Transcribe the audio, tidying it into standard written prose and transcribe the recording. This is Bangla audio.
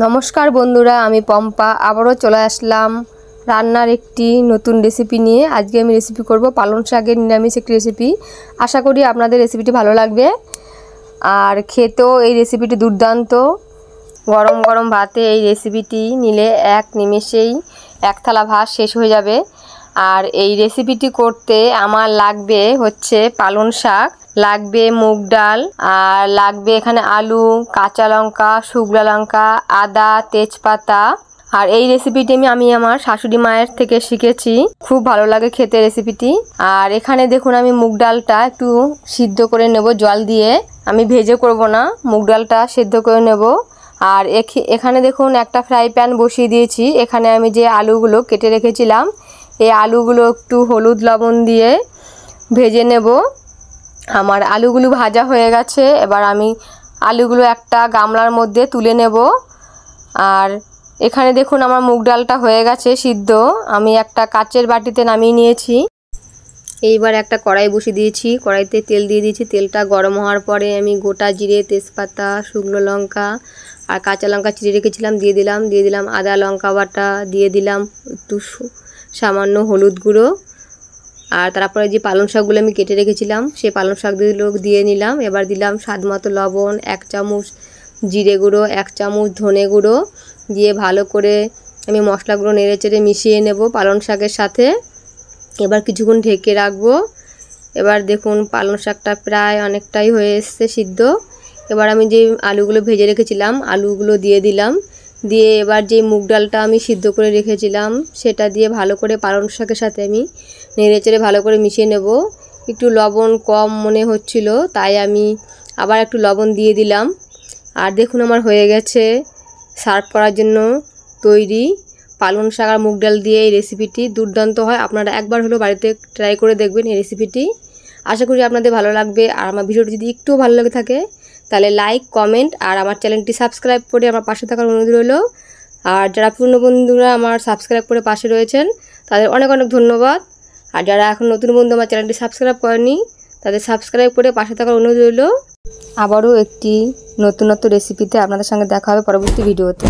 নমস্কার বন্ধুরা, আমি পম্পা আবারও চলে আসলাম রান্নার একটি নতুন রেসিপি নিয়ে। আজকে আমি রেসিপি করব পালং শাকের নিরামিষ একটি রেসিপি। আশা করি আপনাদের রেসিপিটি ভালো লাগবে। আর খেতেও এই রেসিপিটি দুর্দান্ত। গরম গরম ভাতে এই রেসিপিটি নিলে এক নিমেষেই এক থালা ভাত শেষ হয়ে যাবে। আর এই রেসিপিটি করতে আমার লাগবে হচ্ছে পালং শাক, লাগবে মুগ ডাল, আর লাগবে এখানে আলু, কাঁচা লঙ্কা, শুকনো লঙ্কা, আদা, তেজপাতা। আর এই রেসিপিটি আমি আমার শাশুড়ি মায়ের থেকে শিখেছি, খুব ভালো লাগে খেতে রেসিপিটি। আর এখানে দেখুন আমি মুগ ডালটা একটু সিদ্ধ করে নেব জল দিয়ে, আমি ভেজে করব না, মুগ ডালটা সিদ্ধ করে নেব। আর এখানে দেখুন একটা ফ্রাই প্যান বসিয়ে দিয়েছি। এখানে আমি যে আলুগুলো কেটে রেখেছিলাম, এই আলুগুলো একটু হলুদ লবণ দিয়ে ভেজে নেব। আমার আলুগুলো ভাজা হয়ে গেছে, এবার আমি আলুগুলো একটা গামলার মধ্যে তুলে নেব। আর এখানে দেখুন আমার মুগ ডালটা হয়ে গেছে সিদ্ধ, আমি একটা কাচের বাটিতে নামিয়ে নিয়েছি। এইবার একটা কড়াই বসিয়ে দিয়েছি, কড়াইতে তেল দিয়ে দিয়েছি। তেলটা গরম হওয়ার পরে আমি গোটা জিরে, তেজপাতা, শুকনো লঙ্কা আর কাঁচা লঙ্কা চিড়ে রেখেছিলাম দিয়ে দিলাম আদা লঙ্কা বাটা, দিয়ে দিলাম একটু সামান্য হলুদ গুঁড়ো। আর তারপরে যে পালং শাকগুলো আমি কেটে রেখেছিলাম সেই পালং শাকগুলো দিয়ে নিলাম। এবার দিলাম স্বাদ মতো লবণ, 1 চামচ জিরে গুঁড়ো, 1 চামচ ধনে গুঁড়ো দিয়ে ভালো করে আমি মশলাগুলো নেড়েচেড়ে মিশিয়ে নেব পালং শাকের সাথে। এবার কিছুক্ষণ ঢেকে রাখবো। এবার দেখুন পালং শাকটা প্রায় অনেকটাই হয়ে এসছে সিদ্ধ। এবার আমি যে আলুগুলো ভেজে রেখেছিলাম আলুগুলো দিয়ে দিলাম, দিয়ে এবার যে মুগ ডালটা আমি সিদ্ধ করে রেখেছিলাম সেটা দিয়ে ভালো করে পালং শাকের সাথে আমি নেড়েচেড়ে ভালো করে মিশিয়ে নেব। একটু লবণ কম মনে হচ্ছিল, তাই আমি আবার একটু লবণ দিয়ে দিলাম। আর দেখুন আমার হয়ে গেছে সার্ভ করার জন্য তৈরি পালং শাক আর মুগ ডাল দিয়ে এই রেসিপিটি দুর্দান্ত হয়। আপনারা একবার হলেও বাড়িতে ট্রাই করে দেখবেন এই রেসিপিটি। আশা করি আপনাদের ভালো লাগবে। আর আমার ভিডিওটি যদি একটু ভালো লাগে থাকে তাহলে লাইক, কমেন্ট আর আমার চ্যানেলটি সাবস্ক্রাইব করে আমার পাশে থাকার অনুরোধ রইল। আর যারা পুরনো বন্ধুরা আমার সাবস্ক্রাইব করে পাশে রয়েছেন তাদের অনেক অনেক ধন্যবাদ। আর যারা এখন নতুন বন্ধু আমার চ্যানেলটি সাবস্ক্রাইব করেনি তাদের সাবস্ক্রাইব করে পাশে থাকার অনুরোধ রইল। আবারও একটি নতুন রেসিপিতে আপনাদের সঙ্গে দেখা হবে পরবর্তী ভিডিওতে।